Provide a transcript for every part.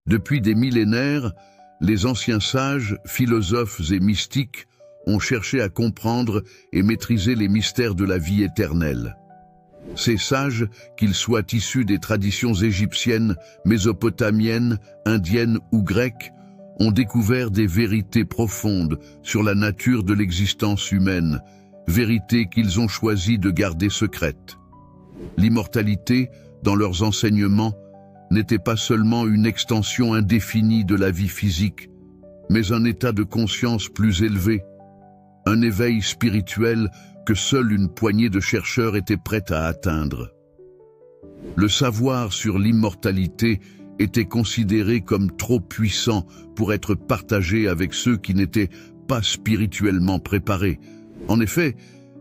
Depuis des millénaires, les anciens sages, philosophes et mystiques ont cherché à comprendre et maîtriser les mystères de la vie éternelle. Ces sages, qu'ils soient issus des traditions égyptiennes, mésopotamiennes, indiennes ou grecques, ont découvert des vérités profondes sur la nature de l'existence humaine, vérités qu'ils ont choisi de garder secrètes. L'immortalité, dans leurs enseignements, n'était pas seulement une extension indéfinie de la vie physique, mais un état de conscience plus élevé, un éveil spirituel que seule une poignée de chercheurs était prête à atteindre. Le savoir sur l'immortalité était considéré comme trop puissant pour être partagé avec ceux qui n'étaient pas spirituellement préparés. En effet,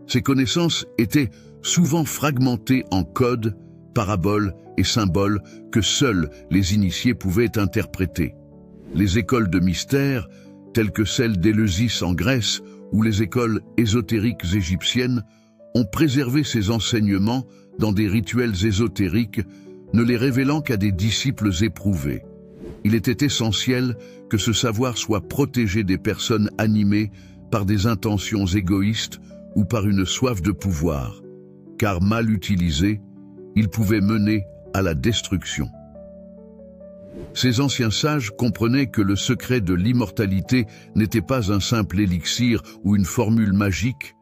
ces connaissances étaient souvent fragmentées en codes, paraboles et symboles que seuls les initiés pouvaient interpréter. Les écoles de mystère, telles que celle d'Éleusis en Grèce ou les écoles ésotériques égyptiennes, ont préservé ces enseignements dans des rituels ésotériques, ne les révélant qu'à des disciples éprouvés. Il était essentiel que ce savoir soit protégé des personnes animées par des intentions égoïstes ou par une soif de pouvoir, car mal utilisé, il pouvait mener à la destruction. Ces anciens sages comprenaient que le secret de l'immortalité n'était pas un simple élixir ou une formule magique,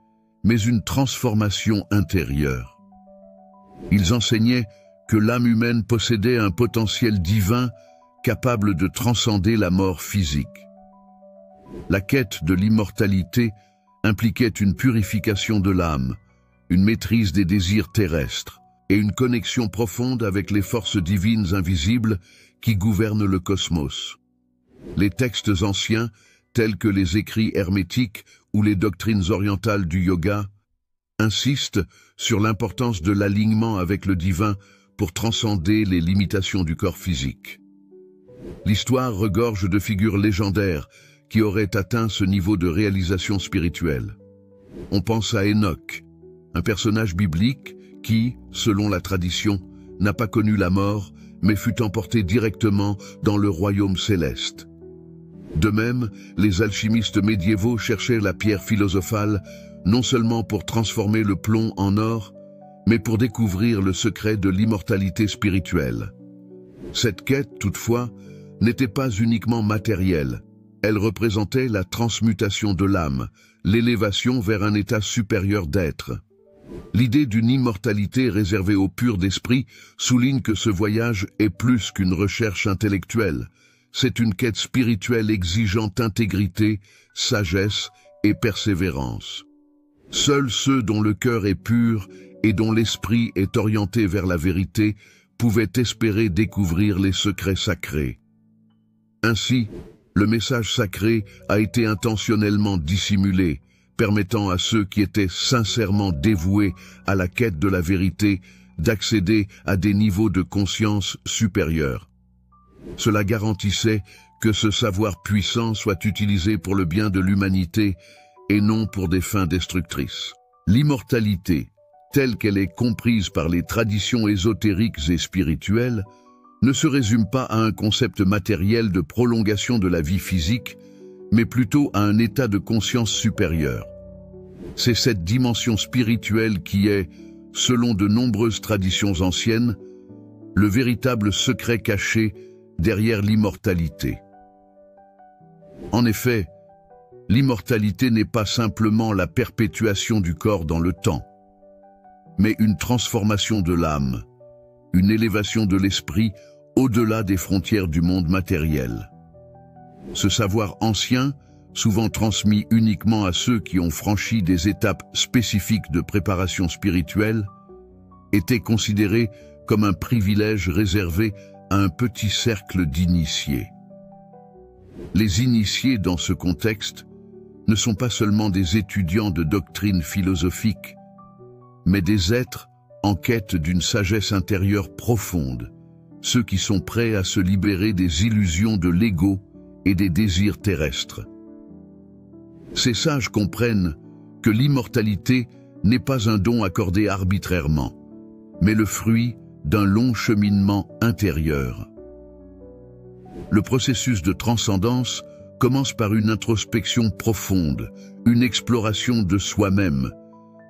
mais une transformation intérieure. Ils enseignaient que l'âme humaine possédait un potentiel divin capable de transcender la mort physique. La quête de l'immortalité impliquait une purification de l'âme, une maîtrise des désirs terrestres et une connexion profonde avec les forces divines invisibles qui gouvernent le cosmos. Les textes anciens, tels que les écrits hermétiques ou les doctrines orientales du yoga, insistent sur l'importance de l'alignement avec le divin pour transcender les limitations du corps physique. L'histoire regorge de figures légendaires qui auraient atteint ce niveau de réalisation spirituelle. On pense à Enoch, un personnage biblique qui, selon la tradition, n'a pas connu la mort, mais fut emporté directement dans le royaume céleste. De même, les alchimistes médiévaux cherchaient la pierre philosophale, non seulement pour transformer le plomb en or, mais pour découvrir le secret de l'immortalité spirituelle. Cette quête, toutefois, n'était pas uniquement matérielle. Elle représentait la transmutation de l'âme, l'élévation vers un état supérieur d'être. L'idée d'une immortalité réservée aux purs d'esprit souligne que ce voyage est plus qu'une recherche intellectuelle. C'est une quête spirituelle exigeant intégrité, sagesse et persévérance. Seuls ceux dont le cœur est pur et dont l'esprit est orienté vers la vérité pouvaient espérer découvrir les secrets sacrés. Ainsi, le message sacré a été intentionnellement dissimulé, permettant à ceux qui étaient sincèrement dévoués à la quête de la vérité d'accéder à des niveaux de conscience supérieurs. Cela garantissait que ce savoir puissant soit utilisé pour le bien de l'humanité et non pour des fins destructrices. L'immortalité, telle qu'elle est comprise par les traditions ésotériques et spirituelles, ne se résume pas à un concept matériel de prolongation de la vie physique, mais plutôt à un état de conscience supérieur. C'est cette dimension spirituelle qui est, selon de nombreuses traditions anciennes, le véritable secret caché derrière l'immortalité. En effet, l'immortalité n'est pas simplement la perpétuation du corps dans le temps, mais une transformation de l'âme, une élévation de l'esprit au-delà des frontières du monde matériel. Ce savoir ancien, souvent transmis uniquement à ceux qui ont franchi des étapes spécifiques de préparation spirituelle, était considéré comme un privilège réservé à un petit cercle d'initiés. Les initiés dans ce contexte ne sont pas seulement des étudiants de doctrines philosophiques, mais des êtres en quête d'une sagesse intérieure profonde, ceux qui sont prêts à se libérer des illusions de l'ego et des désirs terrestres. Ces sages comprennent que l'immortalité n'est pas un don accordé arbitrairement, mais le fruit d'un long cheminement intérieur. Le processus de transcendance commence par une introspection profonde, une exploration de soi-même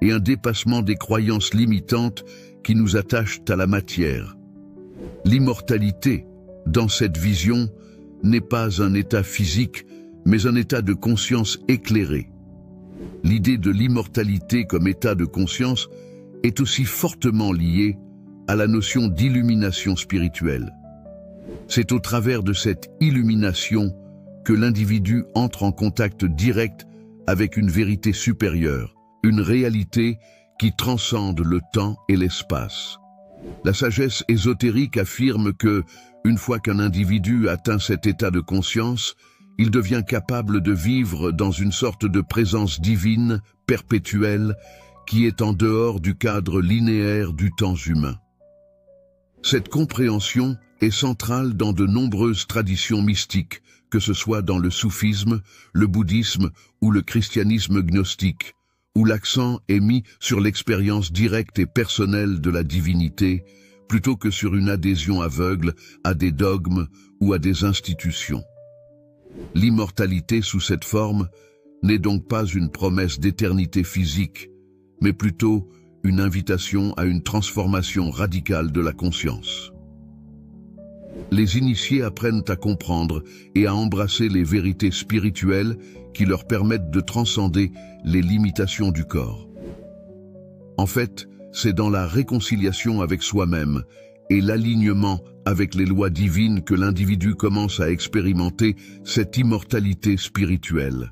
et un dépassement des croyances limitantes qui nous attachent à la matière. L'immortalité, dans cette vision, n'est pas un état physique, mais un état de conscience éclairé. L'idée de l'immortalité comme état de conscience est aussi fortement liée à la notion d'illumination spirituelle. C'est au travers de cette illumination que l'individu entre en contact direct avec une vérité supérieure, une réalité qui transcende le temps et l'espace. La sagesse ésotérique affirme que, une fois qu'un individu atteint cet état de conscience, il devient capable de vivre dans une sorte de présence divine, perpétuelle, qui est en dehors du cadre linéaire du temps humain. Cette compréhension est centrale dans de nombreuses traditions mystiques, que ce soit dans le soufisme, le bouddhisme ou le christianisme gnostique, où l'accent est mis sur l'expérience directe et personnelle de la divinité, plutôt que sur une adhésion aveugle à des dogmes ou à des institutions. L'immortalité sous cette forme n'est donc pas une promesse d'éternité physique, mais plutôt une invitation à une transformation radicale de la conscience. Les initiés apprennent à comprendre et à embrasser les vérités spirituelles qui leur permettent de transcender les limitations du corps. En fait, c'est dans la réconciliation avec soi-même et l'alignement avec les lois divines que l'individu commence à expérimenter cette immortalité spirituelle.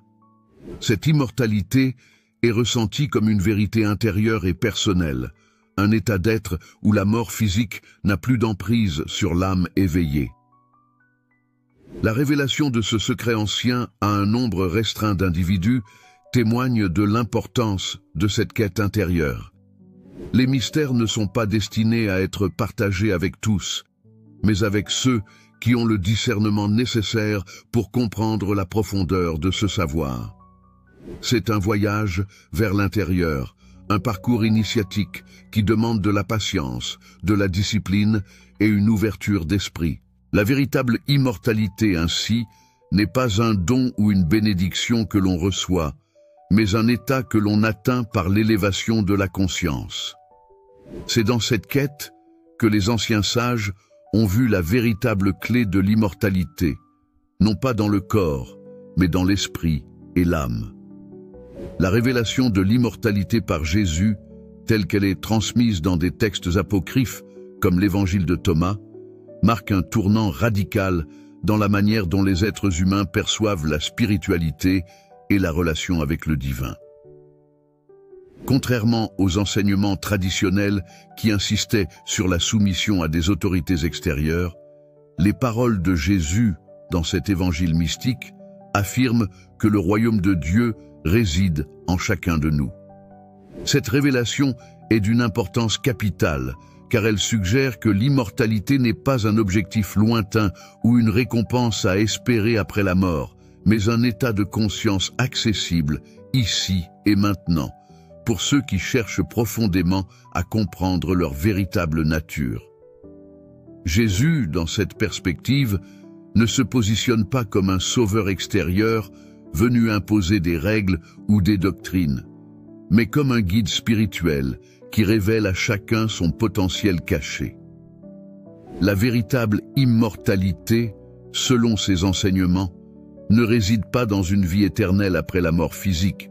Cette immortalité est ressentie comme une vérité intérieure et personnelle, un état d'être où la mort physique n'a plus d'emprise sur l'âme éveillée. La révélation de ce secret ancien à un nombre restreint d'individus témoigne de l'importance de cette quête intérieure. Les mystères ne sont pas destinés à être partagés avec tous, mais avec ceux qui ont le discernement nécessaire pour comprendre la profondeur de ce savoir. C'est un voyage vers l'intérieur, un parcours initiatique qui demande de la patience, de la discipline et une ouverture d'esprit. La véritable immortalité ainsi n'est pas un don ou une bénédiction que l'on reçoit, mais un état que l'on atteint par l'élévation de la conscience. C'est dans cette quête que les anciens sages ont vu la véritable clé de l'immortalité, non pas dans le corps, mais dans l'esprit et l'âme. La révélation de l'immortalité par Jésus, telle qu'elle est transmise dans des textes apocryphes, comme l'évangile de Thomas, marque un tournant radical dans la manière dont les êtres humains perçoivent la spiritualité et la relation avec le divin. Contrairement aux enseignements traditionnels qui insistaient sur la soumission à des autorités extérieures, les paroles de Jésus dans cet évangile mystique affirment que le royaume de Dieu réside en chacun de nous. Cette révélation est d'une importance capitale, car elle suggère que l'immortalité n'est pas un objectif lointain ou une récompense à espérer après la mort, mais un état de conscience accessible, ici et maintenant, pour ceux qui cherchent profondément à comprendre leur véritable nature. Jésus, dans cette perspective, ne se positionne pas comme un sauveur extérieur venu imposer des règles ou des doctrines, mais comme un guide spirituel qui révèle à chacun son potentiel caché. La véritable immortalité, selon ses enseignements, ne réside pas dans une vie éternelle après la mort physique,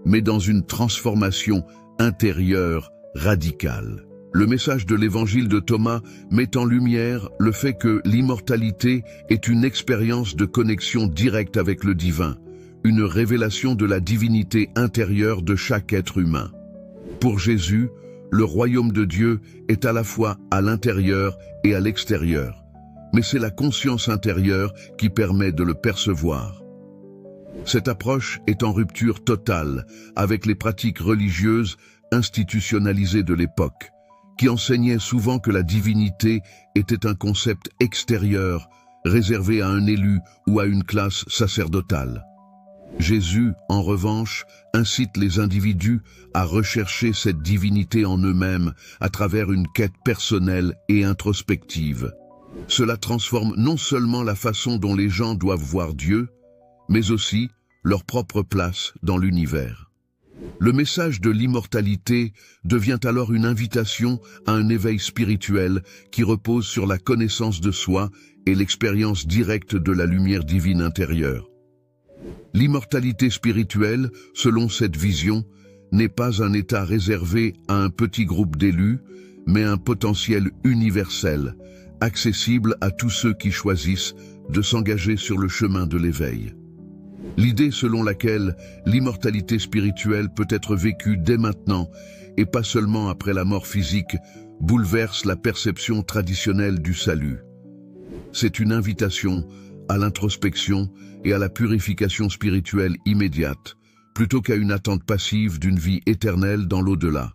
mais dans une transformation intérieure radicale. Le message de l'évangile de Thomas met en lumière le fait que l'immortalité est une expérience de connexion directe avec le divin, une révélation de la divinité intérieure de chaque être humain. Pour Jésus, le royaume de Dieu est à la fois à l'intérieur et à l'extérieur, mais c'est la conscience intérieure qui permet de le percevoir. Cette approche est en rupture totale avec les pratiques religieuses institutionnalisées de l'époque, qui enseignaient souvent que la divinité était un concept extérieur, réservé à un élu ou à une classe sacerdotale. Jésus, en revanche, incite les individus à rechercher cette divinité en eux-mêmes à travers une quête personnelle et introspective. Cela transforme non seulement la façon dont les gens doivent voir Dieu, mais aussi leur propre place dans l'univers. Le message de l'immortalité devient alors une invitation à un éveil spirituel qui repose sur la connaissance de soi et l'expérience directe de la lumière divine intérieure. L'immortalité spirituelle, selon cette vision, n'est pas un état réservé à un petit groupe d'élus, mais un potentiel universel, accessible à tous ceux qui choisissent de s'engager sur le chemin de l'éveil. L'idée selon laquelle l'immortalité spirituelle peut être vécue dès maintenant et pas seulement après la mort physique bouleverse la perception traditionnelle du salut. C'est une invitation à l'introspection et à la purification spirituelle immédiate, plutôt qu'à une attente passive d'une vie éternelle dans l'au-delà.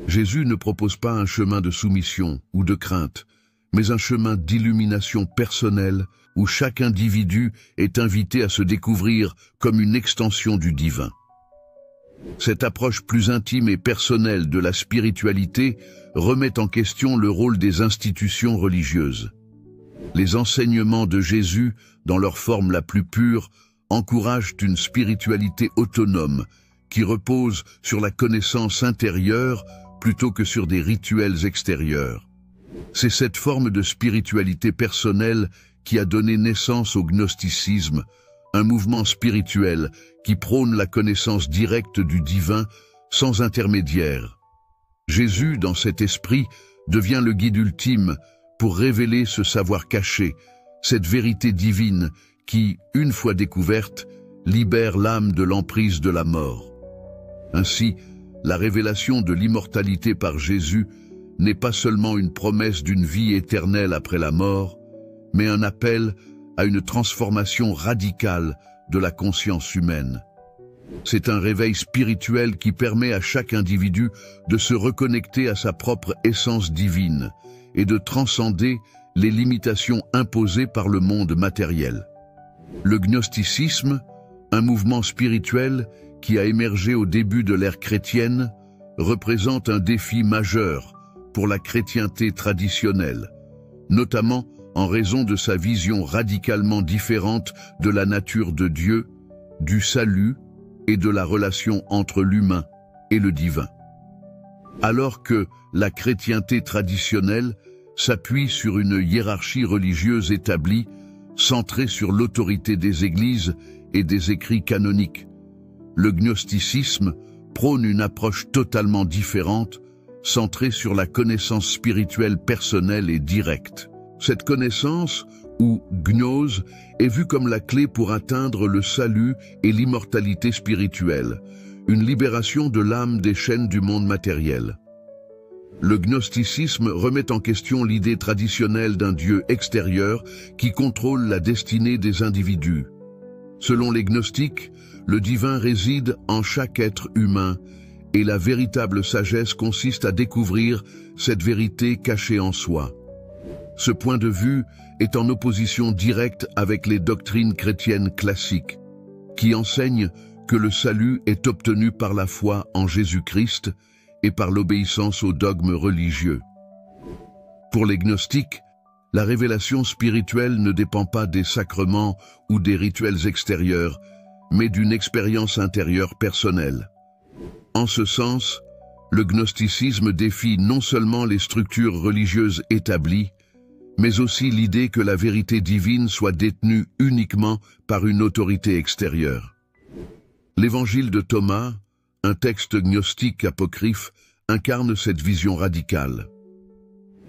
Jésus ne propose pas un chemin de soumission ou de crainte, mais un chemin d'illumination personnelle où chaque individu est invité à se découvrir comme une extension du divin. Cette approche plus intime et personnelle de la spiritualité remet en question le rôle des institutions religieuses. Les enseignements de Jésus, dans leur forme la plus pure, encouragent une spiritualité autonome qui repose sur la connaissance intérieure plutôt que sur des rituels extérieurs. C'est cette forme de spiritualité personnelle qui a donné naissance au gnosticisme, un mouvement spirituel qui prône la connaissance directe du divin sans intermédiaire. Jésus, dans cet esprit, devient le guide ultime pour révéler ce savoir caché, cette vérité divine qui, une fois découverte, libère l'âme de l'emprise de la mort. Ainsi, la révélation de l'immortalité par Jésus n'est pas seulement une promesse d'une vie éternelle après la mort, mais un appel à une transformation radicale de la conscience humaine. C'est un réveil spirituel qui permet à chaque individu de se reconnecter à sa propre essence divine et de transcender les limitations imposées par le monde matériel. Le gnosticisme, un mouvement spirituel qui a émergé au début de l'ère chrétienne, représente un défi majeur pour la chrétienté traditionnelle, notamment en raison de sa vision radicalement différente de la nature de Dieu, du salut et de la relation entre l'humain et le divin. Alors que la chrétienté traditionnelle s'appuie sur une hiérarchie religieuse établie, centrée sur l'autorité des églises et des écrits canoniques, le gnosticisme prône une approche totalement différente, centrée sur la connaissance spirituelle personnelle et directe. Cette connaissance, ou gnose, est vue comme la clé pour atteindre le salut et l'immortalité spirituelle, une libération de l'âme des chaînes du monde matériel. Le gnosticisme remet en question l'idée traditionnelle d'un Dieu extérieur qui contrôle la destinée des individus. Selon les gnostiques, le divin réside en chaque être humain, et la véritable sagesse consiste à découvrir cette vérité cachée en soi. Ce point de vue est en opposition directe avec les doctrines chrétiennes classiques, qui enseignent que le salut est obtenu par la foi en Jésus-Christ et par l'obéissance aux dogmes religieux. Pour les gnostiques, la révélation spirituelle ne dépend pas des sacrements ou des rituels extérieurs, mais d'une expérience intérieure personnelle. En ce sens, le gnosticisme défie non seulement les structures religieuses établies, mais aussi l'idée que la vérité divine soit détenue uniquement par une autorité extérieure. L'Évangile de Thomas, un texte gnostique apocryphe, incarne cette vision radicale.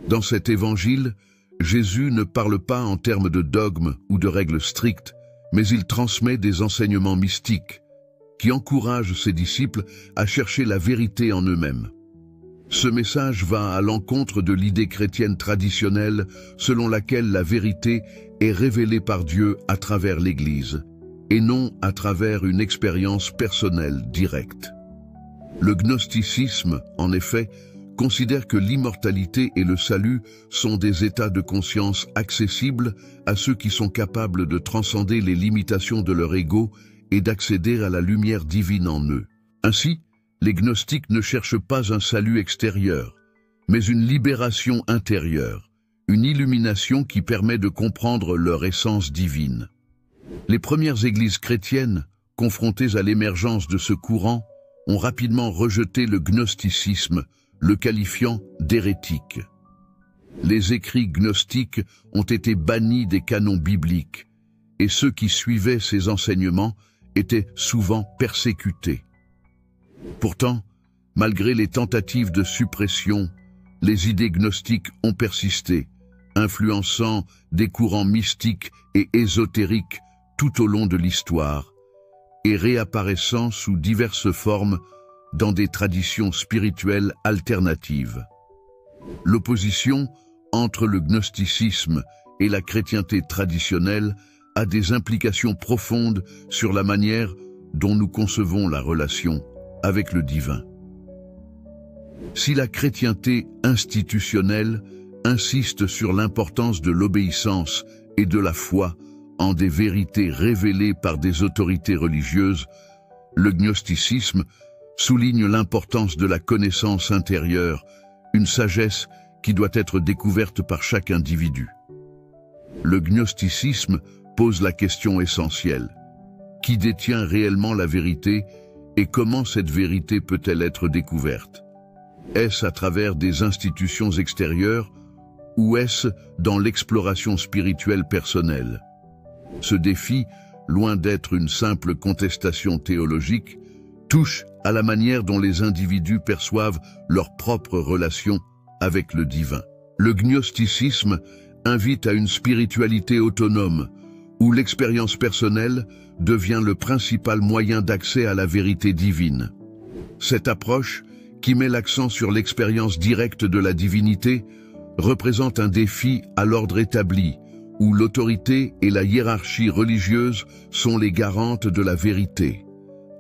Dans cet évangile, Jésus ne parle pas en termes de dogmes ou de règles strictes, mais il transmet des enseignements mystiques qui encouragent ses disciples à chercher la vérité en eux-mêmes. Ce message va à l'encontre de l'idée chrétienne traditionnelle selon laquelle la vérité est révélée par Dieu à travers l'Église, et non à travers une expérience personnelle directe. Le gnosticisme, en effet, considère que l'immortalité et le salut sont des états de conscience accessibles à ceux qui sont capables de transcender les limitations de leur ego et d'accéder à la lumière divine en eux. Ainsi, les gnostiques ne cherchent pas un salut extérieur, mais une libération intérieure, une illumination qui permet de comprendre leur essence divine. Les premières églises chrétiennes, confrontées à l'émergence de ce courant, ont rapidement rejeté le gnosticisme, le qualifiant d'hérétique. Les écrits gnostiques ont été bannis des canons bibliques, et ceux qui suivaient ces enseignements étaient souvent persécutés. Pourtant, malgré les tentatives de suppression, les idées gnostiques ont persisté, influençant des courants mystiques et ésotériques tout au long de l'histoire, et réapparaissant sous diverses formes dans des traditions spirituelles alternatives. L'opposition entre le gnosticisme et la chrétienté traditionnelle a des implications profondes sur la manière dont nous concevons la relation avec le divin. Si la chrétienté institutionnelle insiste sur l'importance de l'obéissance et de la foi en des vérités révélées par des autorités religieuses, le gnosticisme souligne l'importance de la connaissance intérieure, une sagesse qui doit être découverte par chaque individu. Le gnosticisme pose la question essentielle: qui détient réellement la vérité et comment cette vérité peut-elle être découverte? Est-ce à travers des institutions extérieures ou est-ce dans l'exploration spirituelle personnelle? Ce défi, loin d'être une simple contestation théologique, touche à la manière dont les individus perçoivent leur propre relation avec le divin. Le gnosticisme invite à une spiritualité autonome, où l'expérience personnelle devient le principal moyen d'accès à la vérité divine. Cette approche, qui met l'accent sur l'expérience directe de la divinité, représente un défi à l'ordre établi, où l'autorité et la hiérarchie religieuse sont les garantes de la vérité.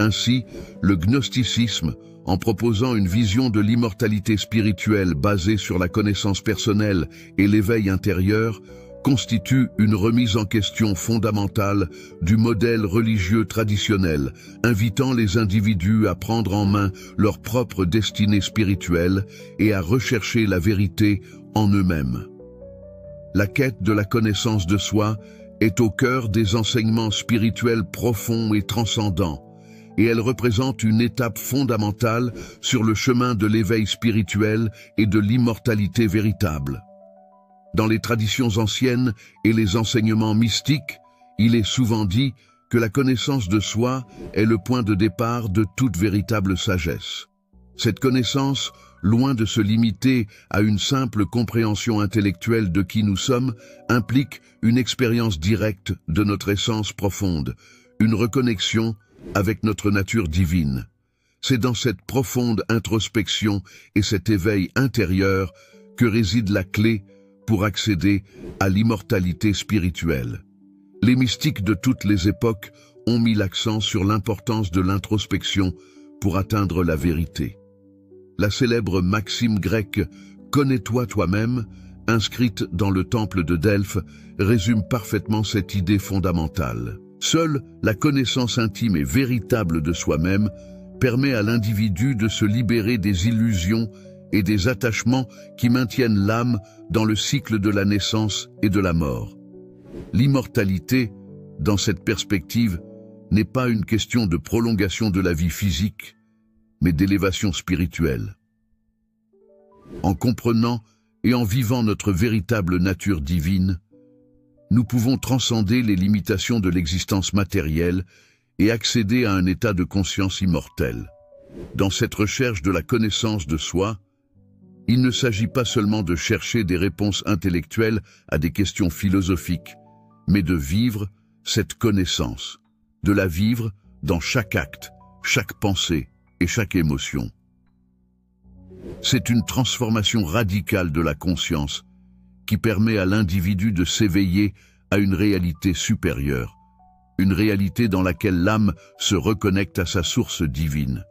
Ainsi, le gnosticisme, en proposant une vision de l'immortalité spirituelle basée sur la connaissance personnelle et l'éveil intérieur, constitue une remise en question fondamentale du modèle religieux traditionnel, invitant les individus à prendre en main leur propre destinée spirituelle et à rechercher la vérité en eux-mêmes. La quête de la connaissance de soi est au cœur des enseignements spirituels profonds et transcendants, et elle représente une étape fondamentale sur le chemin de l'éveil spirituel et de l'immortalité véritable. Dans les traditions anciennes et les enseignements mystiques, il est souvent dit que la connaissance de soi est le point de départ de toute véritable sagesse. Cette connaissance, loin de se limiter à une simple compréhension intellectuelle de qui nous sommes, implique une expérience directe de notre essence profonde, une reconnexion avec notre nature divine. C'est dans cette profonde introspection et cet éveil intérieur que réside la clé pour accéder à l'immortalité spirituelle. Les mystiques de toutes les époques ont mis l'accent sur l'importance de l'introspection pour atteindre la vérité. La célèbre maxime grecque « Connais-toi toi-même », inscrite dans le temple de Delphes, résume parfaitement cette idée fondamentale. Seule la connaissance intime et véritable de soi-même permet à l'individu de se libérer des illusions et des attachements qui maintiennent l'âme dans le cycle de la naissance et de la mort. L'immortalité, dans cette perspective, n'est pas une question de prolongation de la vie physique, mais d'élévation spirituelle. En comprenant et en vivant notre véritable nature divine, nous pouvons transcender les limitations de l'existence matérielle et accéder à un état de conscience immortelle. Dans cette recherche de la connaissance de soi, il ne s'agit pas seulement de chercher des réponses intellectuelles à des questions philosophiques, mais de vivre cette connaissance, de la vivre dans chaque acte, chaque pensée et chaque émotion. C'est une transformation radicale de la conscience qui permet à l'individu de s'éveiller à une réalité supérieure, une réalité dans laquelle l'âme se reconnecte à sa source divine.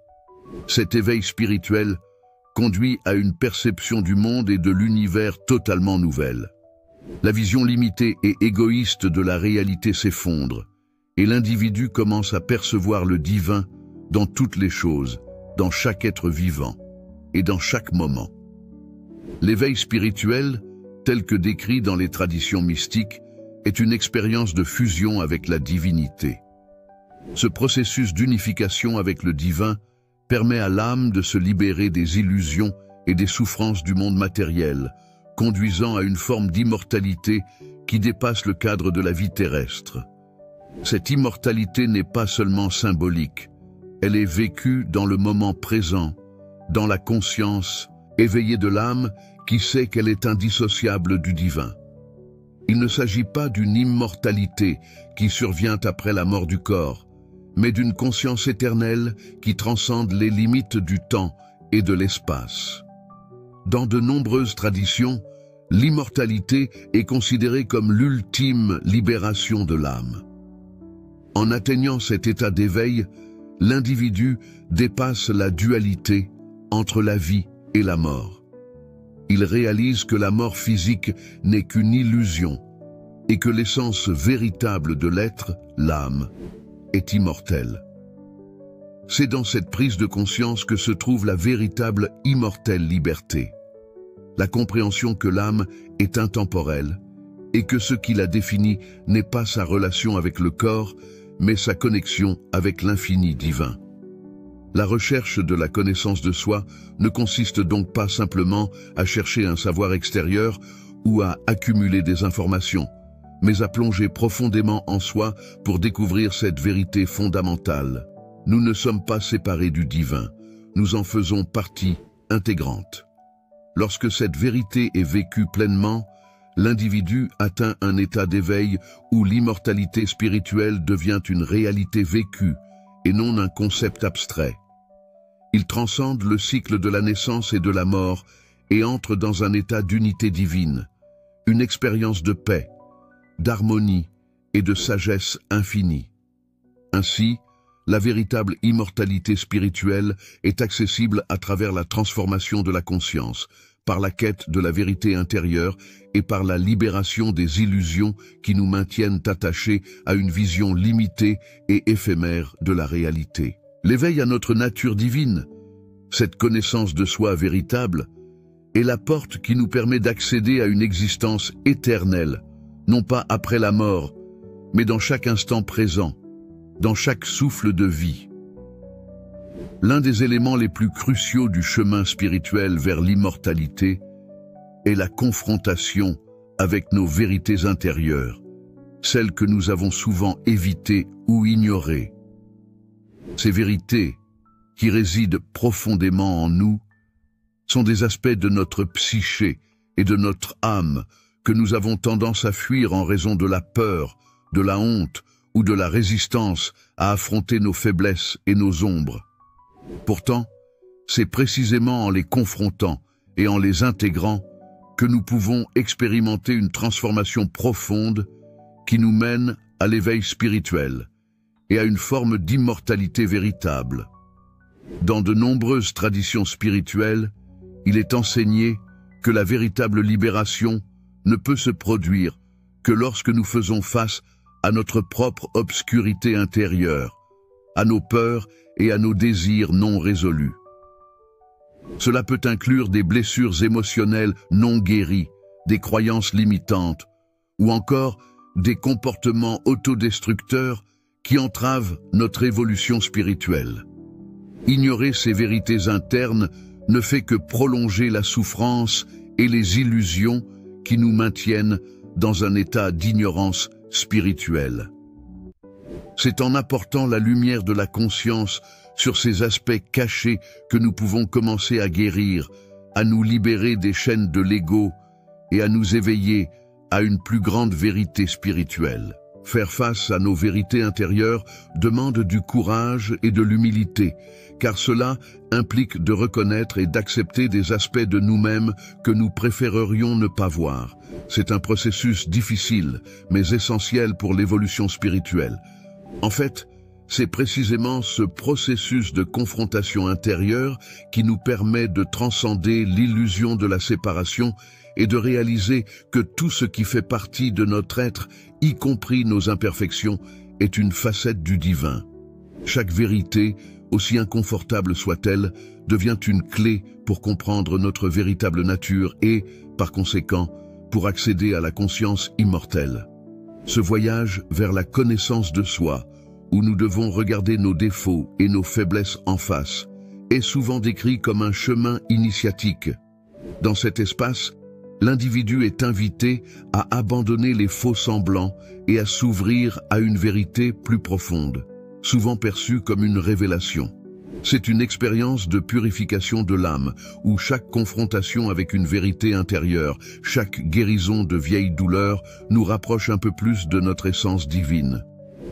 Cet éveil spirituel conduit à une perception du monde et de l'univers totalement nouvelle. La vision limitée et égoïste de la réalité s'effondre, et l'individu commence à percevoir le divin dans toutes les choses, dans chaque être vivant et dans chaque moment. L'éveil spirituel tel que décrit dans les traditions mystiques, est une expérience de fusion avec la divinité. Ce processus d'unification avec le divin permet à l'âme de se libérer des illusions et des souffrances du monde matériel, conduisant à une forme d'immortalité qui dépasse le cadre de la vie terrestre. Cette immortalité n'est pas seulement symbolique, elle est vécue dans le moment présent, dans la conscience éveillée de l'âme qui sait qu'elle est indissociable du divin. Il ne s'agit pas d'une immortalité qui survient après la mort du corps, mais d'une conscience éternelle qui transcende les limites du temps et de l'espace. Dans de nombreuses traditions, l'immortalité est considérée comme l'ultime libération de l'âme. En atteignant cet état d'éveil, l'individu dépasse la dualité entre la vie et la mort. Il réalise que la mort physique n'est qu'une illusion et que l'essence véritable de l'être, l'âme, est immortelle. C'est dans cette prise de conscience que se trouve la véritable immortelle liberté. La compréhension que l'âme est intemporelle et que ce qui la définit n'est pas sa relation avec le corps, mais sa connexion avec l'infini divin. La recherche de la connaissance de soi ne consiste donc pas simplement à chercher un savoir extérieur ou à accumuler des informations, mais à plonger profondément en soi pour découvrir cette vérité fondamentale. Nous ne sommes pas séparés du divin, nous en faisons partie intégrante. Lorsque cette vérité est vécue pleinement, l'individu atteint un état d'éveil où l'immortalité spirituelle devient une réalité vécue et non un concept abstrait. Il transcende le cycle de la naissance et de la mort et entre dans un état d'unité divine, une expérience de paix, d'harmonie et de sagesse infinie. Ainsi, la véritable immortalité spirituelle est accessible à travers la transformation de la conscience, par la quête de la vérité intérieure et par la libération des illusions qui nous maintiennent attachés à une vision limitée et éphémère de la réalité. L'éveil à notre nature divine, cette connaissance de soi véritable, est la porte qui nous permet d'accéder à une existence éternelle, non pas après la mort, mais dans chaque instant présent, dans chaque souffle de vie. L'un des éléments les plus cruciaux du chemin spirituel vers l'immortalité est la confrontation avec nos vérités intérieures, celles que nous avons souvent évitées ou ignorées. Ces vérités, qui résident profondément en nous, sont des aspects de notre psyché et de notre âme que nous avons tendance à fuir en raison de la peur, de la honte ou de la résistance à affronter nos faiblesses et nos ombres. Pourtant, c'est précisément en les confrontant et en les intégrant que nous pouvons expérimenter une transformation profonde qui nous mène à l'éveil spirituel et à une forme d'immortalité véritable. Dans de nombreuses traditions spirituelles, il est enseigné que la véritable libération ne peut se produire que lorsque nous faisons face à notre propre obscurité intérieure, à nos peurs et à nos désirs non résolus. Cela peut inclure des blessures émotionnelles non guéries, des croyances limitantes, ou encore des comportements autodestructeurs qui entravent notre évolution spirituelle. Ignorer ces vérités internes ne fait que prolonger la souffrance et les illusions qui nous maintiennent dans un état d'ignorance spirituelle. C'est en apportant la lumière de la conscience sur ces aspects cachés que nous pouvons commencer à guérir, à nous libérer des chaînes de l'ego et à nous éveiller à une plus grande vérité spirituelle. Faire face à nos vérités intérieures demande du courage et de l'humilité, car cela implique de reconnaître et d'accepter des aspects de nous-mêmes que nous préférerions ne pas voir. C'est un processus difficile, mais essentiel pour l'évolution spirituelle. En fait, c'est précisément ce processus de confrontation intérieure qui nous permet de transcender l'illusion de la séparation et de réaliser que tout ce qui fait partie de notre être, y compris nos imperfections, est une facette du divin. Chaque vérité, aussi inconfortable soit-elle, devient une clé pour comprendre notre véritable nature et, par conséquent, pour accéder à la conscience immortelle. Ce voyage vers la connaissance de soi, où nous devons regarder nos défauts et nos faiblesses en face, est souvent décrit comme un chemin initiatique. Dans cet espace, l'individu est invité à abandonner les faux semblants et à s'ouvrir à une vérité plus profonde, souvent perçue comme une révélation. C'est une expérience de purification de l'âme, où chaque confrontation avec une vérité intérieure, chaque guérison de vieilles douleurs, nous rapproche un peu plus de notre essence divine.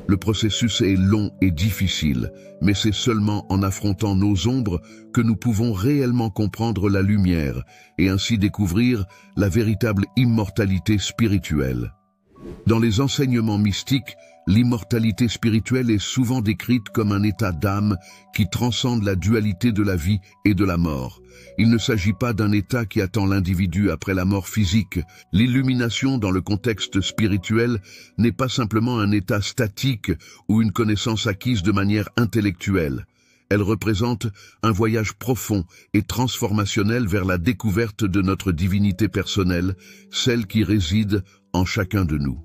Le processus est long et difficile, mais c'est seulement en affrontant nos ombres que nous pouvons réellement comprendre la lumière et ainsi découvrir la véritable immortalité spirituelle. Dans les enseignements mystiques, l'immortalité spirituelle est souvent décrite comme un état d'âme qui transcende la dualité de la vie et de la mort. Il ne s'agit pas d'un état qui attend l'individu après la mort physique. L'illumination dans le contexte spirituel n'est pas simplement un état statique ou une connaissance acquise de manière intellectuelle. Elle représente un voyage profond et transformationnel vers la découverte de notre divinité personnelle, celle qui réside en chacun de nous.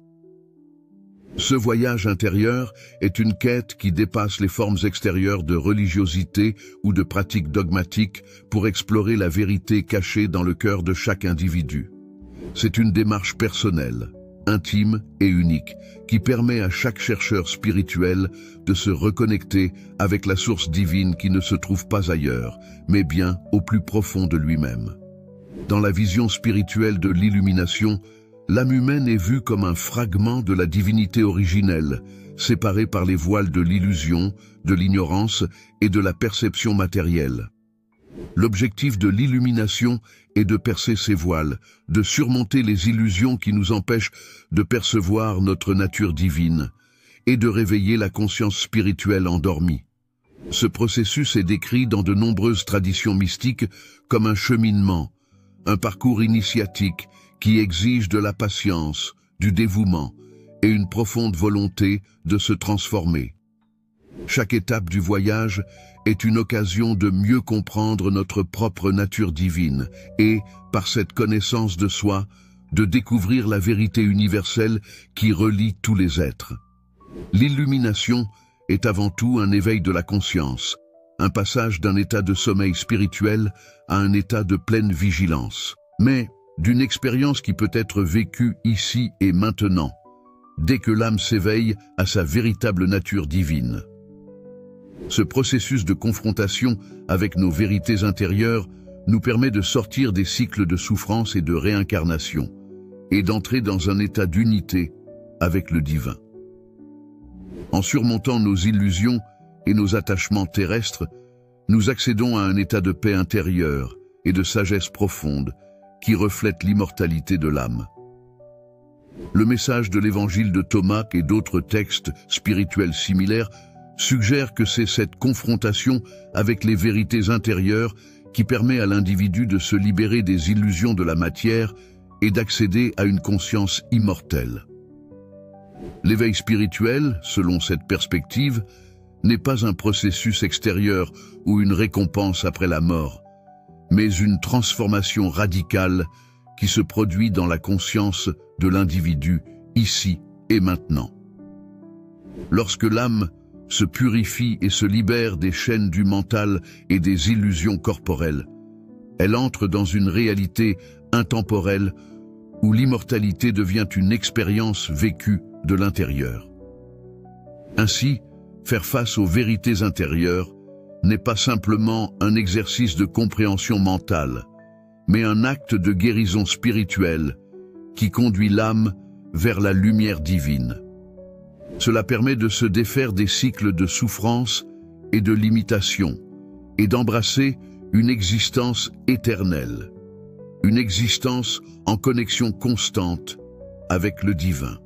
Ce voyage intérieur est une quête qui dépasse les formes extérieures de religiosité ou de pratiques dogmatiques pour explorer la vérité cachée dans le cœur de chaque individu. C'est une démarche personnelle, intime et unique, qui permet à chaque chercheur spirituel de se reconnecter avec la source divine qui ne se trouve pas ailleurs, mais bien au plus profond de lui-même. Dans la vision spirituelle de l'illumination, l'âme humaine est vue comme un fragment de la divinité originelle, séparé par les voiles de l'illusion, de l'ignorance et de la perception matérielle. L'objectif de l'illumination est de percer ces voiles, de surmonter les illusions qui nous empêchent de percevoir notre nature divine et de réveiller la conscience spirituelle endormie. Ce processus est décrit dans de nombreuses traditions mystiques comme un cheminement, un parcours initiatique qui exige de la patience, du dévouement et une profonde volonté de se transformer. Chaque étape du voyage est une occasion de mieux comprendre notre propre nature divine et, par cette connaissance de soi, de découvrir la vérité universelle qui relie tous les êtres. L'illumination est avant tout un éveil de la conscience, un passage d'un état de sommeil spirituel à un état de pleine vigilance. Mais d'une expérience qui peut être vécue ici et maintenant, dès que l'âme s'éveille à sa véritable nature divine. Ce processus de confrontation avec nos vérités intérieures nous permet de sortir des cycles de souffrance et de réincarnation, et d'entrer dans un état d'unité avec le divin. En surmontant nos illusions et nos attachements terrestres, nous accédons à un état de paix intérieure et de sagesse profonde, qui reflète l'immortalité de l'âme. Le message de l'évangile de Thomas et d'autres textes spirituels similaires suggère que c'est cette confrontation avec les vérités intérieures qui permet à l'individu de se libérer des illusions de la matière et d'accéder à une conscience immortelle. L'éveil spirituel, selon cette perspective, n'est pas un processus extérieur ou une récompense après la mort, mais une transformation radicale qui se produit dans la conscience de l'individu, ici et maintenant. Lorsque l'âme se purifie et se libère des chaînes du mental et des illusions corporelles, elle entre dans une réalité intemporelle où l'immortalité devient une expérience vécue de l'intérieur. Ainsi, faire face aux vérités intérieures n'est pas simplement un exercice de compréhension mentale, mais un acte de guérison spirituelle qui conduit l'âme vers la lumière divine. Cela permet de se défaire des cycles de souffrance et de limitation, et d'embrasser une existence éternelle, une existence en connexion constante avec le divin.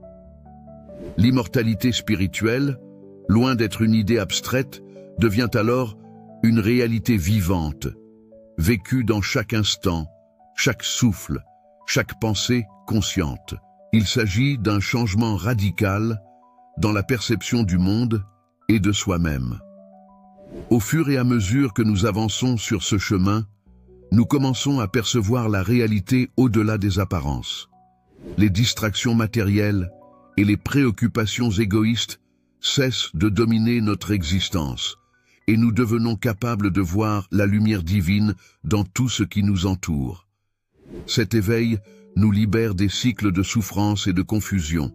L'immortalité spirituelle, loin d'être une idée abstraite, devient alors une réalité vivante, vécue dans chaque instant, chaque souffle, chaque pensée consciente. Il s'agit d'un changement radical dans la perception du monde et de soi-même. Au fur et à mesure que nous avançons sur ce chemin, nous commençons à percevoir la réalité au-delà des apparences. Les distractions matérielles et les préoccupations égoïstes cessent de dominer notre existence, et nous devenons capables de voir la lumière divine dans tout ce qui nous entoure. Cet éveil nous libère des cycles de souffrance et de confusion,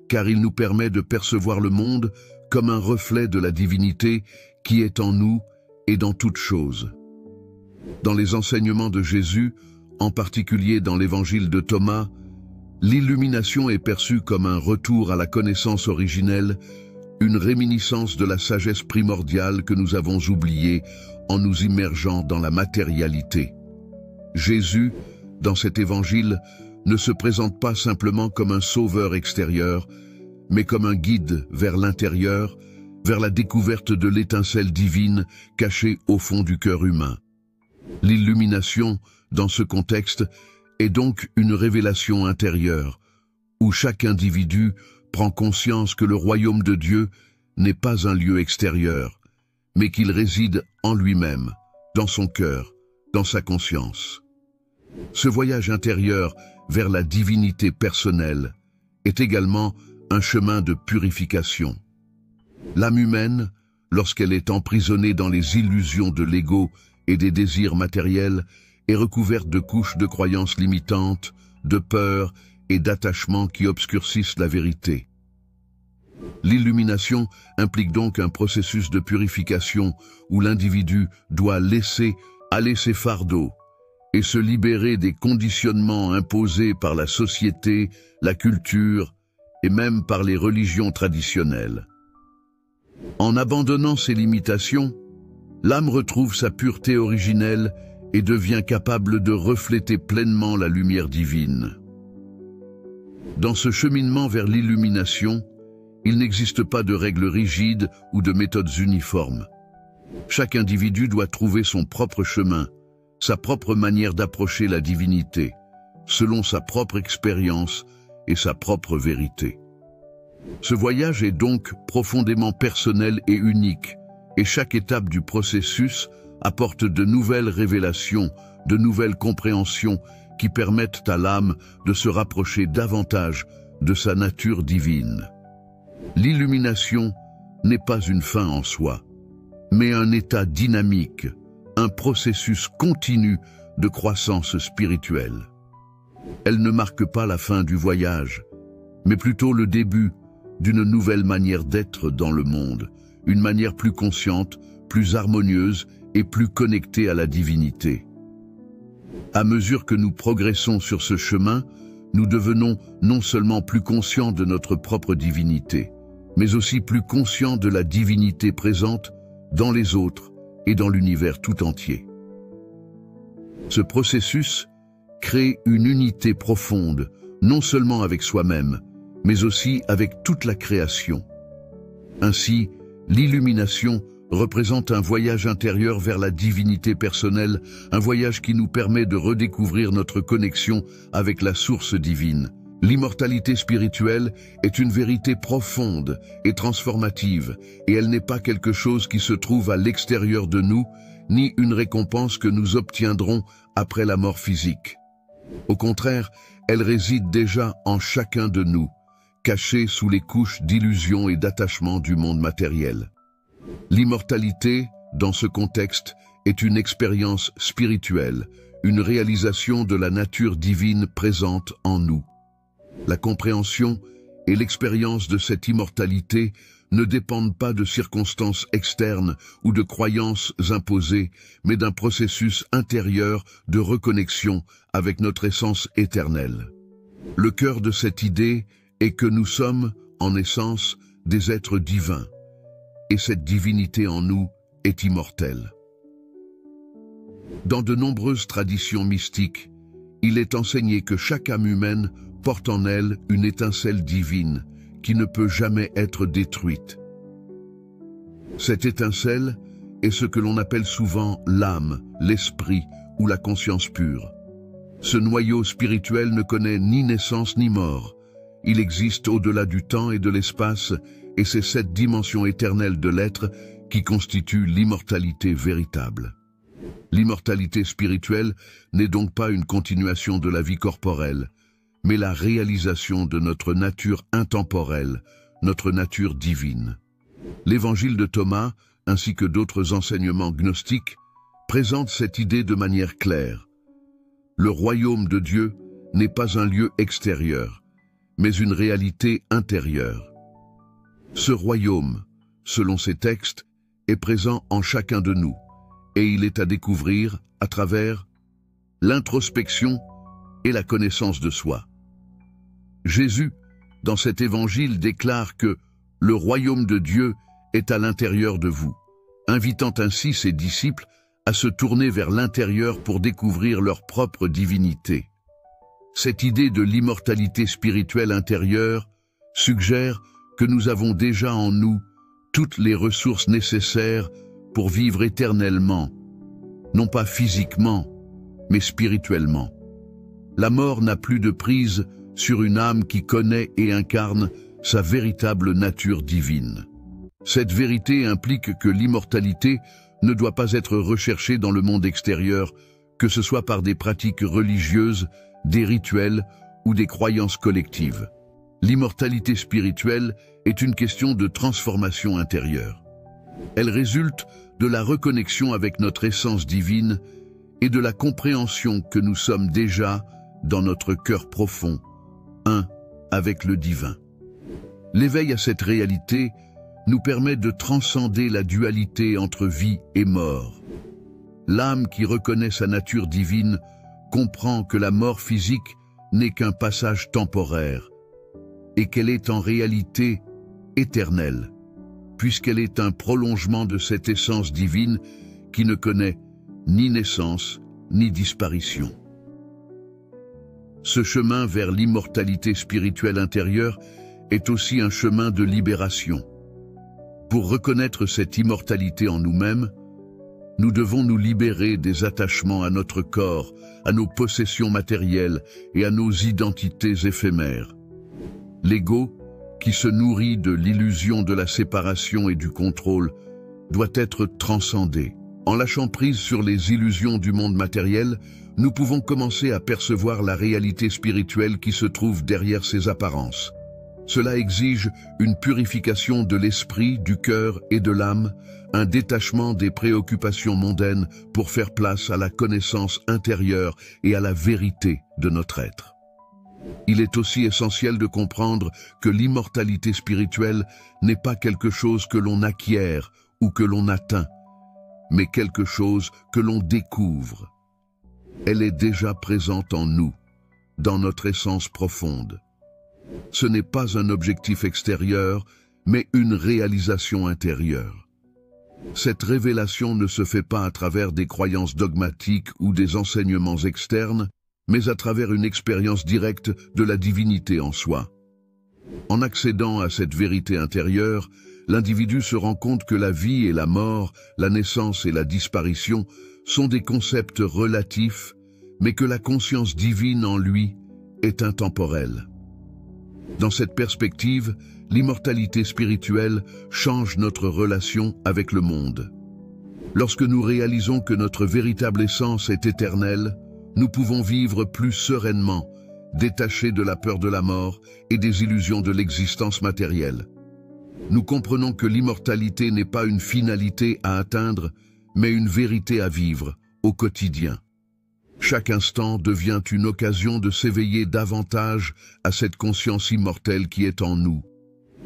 car il nous permet de percevoir le monde comme un reflet de la divinité qui est en nous et dans toutes choses. Dans les enseignements de Jésus, en particulier dans l'évangile de Thomas, l'illumination est perçue comme un retour à la connaissance originelle, une réminiscence de la sagesse primordiale que nous avons oubliée en nous immergeant dans la matérialité. Jésus, dans cet évangile, ne se présente pas simplement comme un sauveur extérieur, mais comme un guide vers l'intérieur, vers la découverte de l'étincelle divine cachée au fond du cœur humain. L'illumination, dans ce contexte, est donc une révélation intérieure, où chaque individu prend conscience que le royaume de Dieu n'est pas un lieu extérieur, mais qu'il réside en lui-même, dans son cœur, dans sa conscience. Ce voyage intérieur vers la divinité personnelle est également un chemin de purification. L'âme humaine, lorsqu'elle est emprisonnée dans les illusions de l'ego et des désirs matériels, est recouverte de couches de croyances limitantes, de peur et d'attachements qui obscurcissent la vérité. L'illumination implique donc un processus de purification où l'individu doit laisser aller ses fardeaux et se libérer des conditionnements imposés par la société, la culture et même par les religions traditionnelles. En abandonnant ces limitations, l'âme retrouve sa pureté originelle et devient capable de refléter pleinement la lumière divine. Dans ce cheminement vers l'illumination, il n'existe pas de règles rigides ou de méthodes uniformes. Chaque individu doit trouver son propre chemin, sa propre manière d'approcher la divinité, selon sa propre expérience et sa propre vérité. Ce voyage est donc profondément personnel et unique, et chaque étape du processus apporte de nouvelles révélations, de nouvelles compréhensions qui permettent à l'âme de se rapprocher davantage de sa nature divine. L'illumination n'est pas une fin en soi, mais un état dynamique, un processus continu de croissance spirituelle. Elle ne marque pas la fin du voyage, mais plutôt le début d'une nouvelle manière d'être dans le monde, une manière plus consciente, plus harmonieuse et plus connectée à la divinité. À mesure que nous progressons sur ce chemin, nous devenons non seulement plus conscients de notre propre divinité, mais aussi plus conscients de la divinité présente dans les autres et dans l'univers tout entier. Ce processus crée une unité profonde, non seulement avec soi-même, mais aussi avec toute la création. Ainsi, l'illumination représente un voyage intérieur vers la divinité personnelle, un voyage qui nous permet de redécouvrir notre connexion avec la source divine. L'immortalité spirituelle est une vérité profonde et transformative, et elle n'est pas quelque chose qui se trouve à l'extérieur de nous, ni une récompense que nous obtiendrons après la mort physique. Au contraire, elle réside déjà en chacun de nous, cachée sous les couches d'illusions et d'attachement du monde matériel. L'immortalité, dans ce contexte, est une expérience spirituelle, une réalisation de la nature divine présente en nous. La compréhension et l'expérience de cette immortalité ne dépendent pas de circonstances externes ou de croyances imposées, mais d'un processus intérieur de reconnexion avec notre essence éternelle. Le cœur de cette idée est que nous sommes, en essence, des êtres divins, et cette divinité en nous est immortelle. Dans de nombreuses traditions mystiques, il est enseigné que chaque âme humaine porte en elle une étincelle divine qui ne peut jamais être détruite. Cette étincelle est ce que l'on appelle souvent l'âme, l'esprit ou la conscience pure. Ce noyau spirituel ne connaît ni naissance ni mort. Il existe au-delà du temps et de l'espace, et c'est cette dimension éternelle de l'être qui constitue l'immortalité véritable. L'immortalité spirituelle n'est donc pas une continuation de la vie corporelle, mais la réalisation de notre nature intemporelle, notre nature divine. L'évangile de Thomas, ainsi que d'autres enseignements gnostiques, présentent cette idée de manière claire. Le royaume de Dieu n'est pas un lieu extérieur, mais une réalité intérieure. Ce royaume, selon ces textes, est présent en chacun de nous, et il est à découvrir à travers l'introspection et la connaissance de soi. Jésus, dans cet évangile, déclare que le royaume de Dieu est à l'intérieur de vous, invitant ainsi ses disciples à se tourner vers l'intérieur pour découvrir leur propre divinité. Cette idée de l'immortalité spirituelle intérieure suggère que nous avons déjà en nous toutes les ressources nécessaires pour vivre éternellement, non pas physiquement, mais spirituellement. La mort n'a plus de prise sur une âme qui connaît et incarne sa véritable nature divine. Cette vérité implique que l'immortalité ne doit pas être recherchée dans le monde extérieur, que ce soit par des pratiques religieuses, des rituels ou des croyances collectives. L'immortalité spirituelle est une question de transformation intérieure. Elle résulte de la reconnexion avec notre essence divine et de la compréhension que nous sommes déjà, dans notre cœur profond, un avec le divin. L'éveil à cette réalité nous permet de transcender la dualité entre vie et mort. L'âme qui reconnaît sa nature divine comprend que la mort physique n'est qu'un passage temporaire et qu'elle est en réalité éternelle, puisqu'elle est un prolongement de cette essence divine qui ne connaît ni naissance ni disparition. Ce chemin vers l'immortalité spirituelle intérieure est aussi un chemin de libération. Pour reconnaître cette immortalité en nous-mêmes, nous devons nous libérer des attachements à notre corps, à nos possessions matérielles et à nos identités éphémères. L'ego, qui se nourrit de l'illusion de la séparation et du contrôle, doit être transcendé. En lâchant prise sur les illusions du monde matériel, nous pouvons commencer à percevoir la réalité spirituelle qui se trouve derrière ces apparences. Cela exige une purification de l'esprit, du cœur et de l'âme, un détachement des préoccupations mondaines pour faire place à la connaissance intérieure et à la vérité de notre être. Il est aussi essentiel de comprendre que l'immortalité spirituelle n'est pas quelque chose que l'on acquiert ou que l'on atteint, mais quelque chose que l'on découvre. Elle est déjà présente en nous, dans notre essence profonde. Ce n'est pas un objectif extérieur, mais une réalisation intérieure. Cette révélation ne se fait pas à travers des croyances dogmatiques ou des enseignements externes, mais à travers une expérience directe de la divinité en soi. En accédant à cette vérité intérieure, l'individu se rend compte que la vie et la mort, la naissance et la disparition sont des concepts relatifs, mais que la conscience divine en lui est intemporelle. Dans cette perspective, l'immortalité spirituelle change notre relation avec le monde. Lorsque nous réalisons que notre véritable essence est éternelle, nous pouvons vivre plus sereinement, détachés de la peur de la mort et des illusions de l'existence matérielle. Nous comprenons que l'immortalité n'est pas une finalité à atteindre, mais une vérité à vivre au quotidien. Chaque instant devient une occasion de s'éveiller davantage à cette conscience immortelle qui est en nous.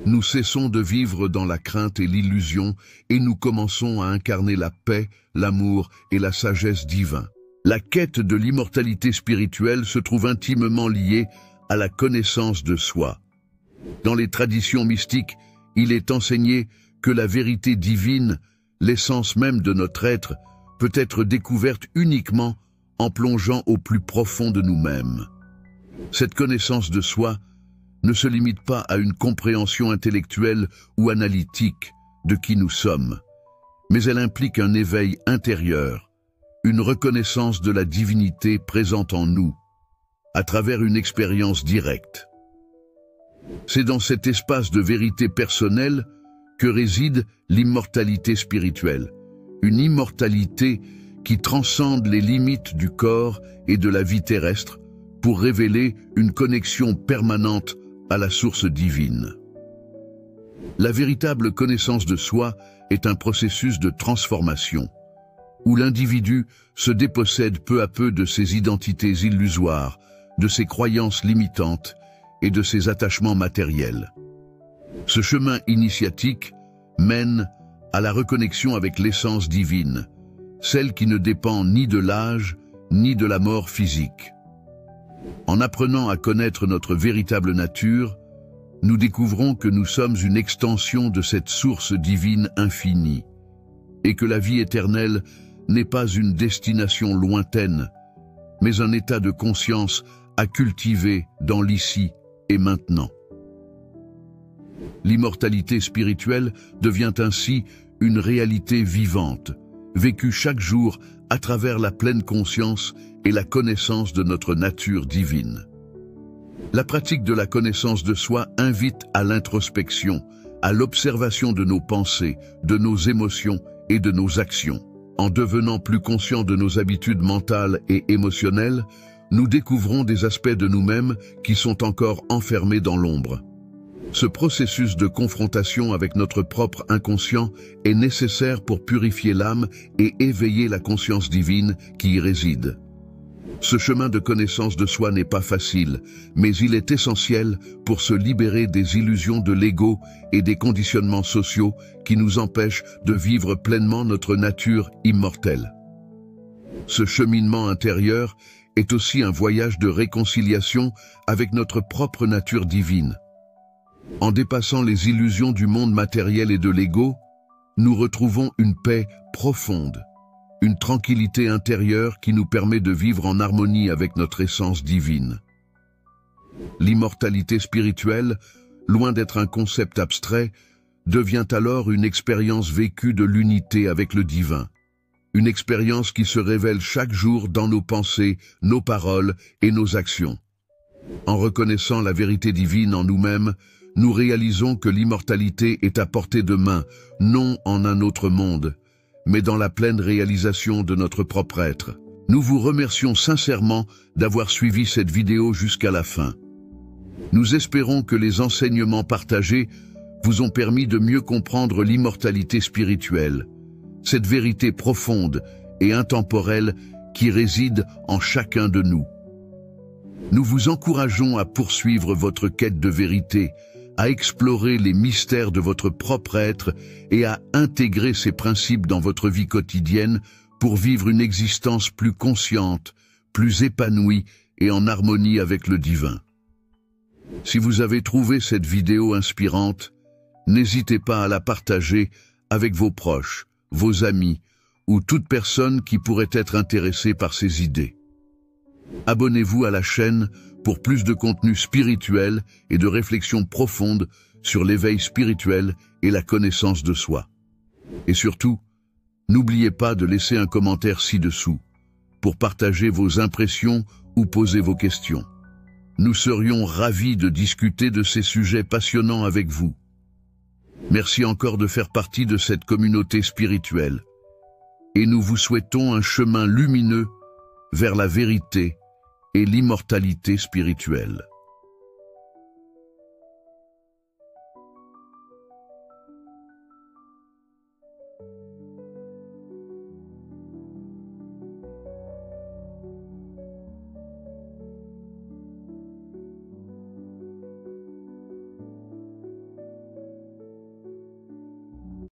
Nous cessons de vivre dans la crainte et l'illusion et nous commençons à incarner la paix, l'amour et la sagesse divine. La quête de l'immortalité spirituelle se trouve intimement liée à la connaissance de soi. Dans les traditions mystiques, il est enseigné que la vérité divine, l'essence même de notre être, peut être découverte uniquement en plongeant au plus profond de nous-mêmes. Cette connaissance de soi ne se limite pas à une compréhension intellectuelle ou analytique de qui nous sommes, mais elle implique un éveil intérieur, une reconnaissance de la divinité présente en nous, à travers une expérience directe. C'est dans cet espace de vérité personnelle que réside l'immortalité spirituelle, une immortalité qui transcende les limites du corps et de la vie terrestre pour révéler une connexion permanente à la source divine. La véritable connaissance de soi est un processus de transformation, où l'individu se dépossède peu à peu de ses identités illusoires, de ses croyances limitantes et de ses attachements matériels. Ce chemin initiatique mène à la reconnexion avec l'essence divine, celle qui ne dépend ni de l'âge ni de la mort physique. En apprenant à connaître notre véritable nature, nous découvrons que nous sommes une extension de cette source divine infinie, et que la vie éternelle n'est pas une destination lointaine, mais un état de conscience à cultiver dans l'ici et maintenant. L'immortalité spirituelle devient ainsi une réalité vivante, vécue chaque jour à travers la pleine conscience et la connaissance de notre nature divine. La pratique de la connaissance de soi invite à l'introspection, à l'observation de nos pensées, de nos émotions et de nos actions. En devenant plus conscients de nos habitudes mentales et émotionnelles, nous découvrons des aspects de nous-mêmes qui sont encore enfermés dans l'ombre. Ce processus de confrontation avec notre propre inconscient est nécessaire pour purifier l'âme et éveiller la conscience divine qui y réside. Ce chemin de connaissance de soi n'est pas facile, mais il est essentiel pour se libérer des illusions de l'ego et des conditionnements sociaux qui nous empêchent de vivre pleinement notre nature immortelle. Ce cheminement intérieur est aussi un voyage de réconciliation avec notre propre nature divine. En dépassant les illusions du monde matériel et de l'ego, nous retrouvons une paix profonde, une tranquillité intérieure qui nous permet de vivre en harmonie avec notre essence divine. L'immortalité spirituelle, loin d'être un concept abstrait, devient alors une expérience vécue de l'unité avec le divin. Une expérience qui se révèle chaque jour dans nos pensées, nos paroles et nos actions. En reconnaissant la vérité divine en nous-mêmes, nous réalisons que l'immortalité est à portée de main, non en un autre monde, mais dans la pleine réalisation de notre propre être. Nous vous remercions sincèrement d'avoir suivi cette vidéo jusqu'à la fin. Nous espérons que les enseignements partagés vous ont permis de mieux comprendre l'immortalité spirituelle, cette vérité profonde et intemporelle qui réside en chacun de nous. Nous vous encourageons à poursuivre votre quête de vérité, à explorer les mystères de votre propre être et à intégrer ces principes dans votre vie quotidienne pour vivre une existence plus consciente, plus épanouie et en harmonie avec le divin. Si vous avez trouvé cette vidéo inspirante, n'hésitez pas à la partager avec vos proches, vos amis ou toute personne qui pourrait être intéressée par ces idées. Abonnez-vous à la chaîne pour plus de contenu spirituel et de réflexions profondes sur l'éveil spirituel et la connaissance de soi. Et surtout, n'oubliez pas de laisser un commentaire ci-dessous pour partager vos impressions ou poser vos questions. Nous serions ravis de discuter de ces sujets passionnants avec vous. Merci encore de faire partie de cette communauté spirituelle. Et nous vous souhaitons un chemin lumineux vers la vérité et l'immortalité spirituelle.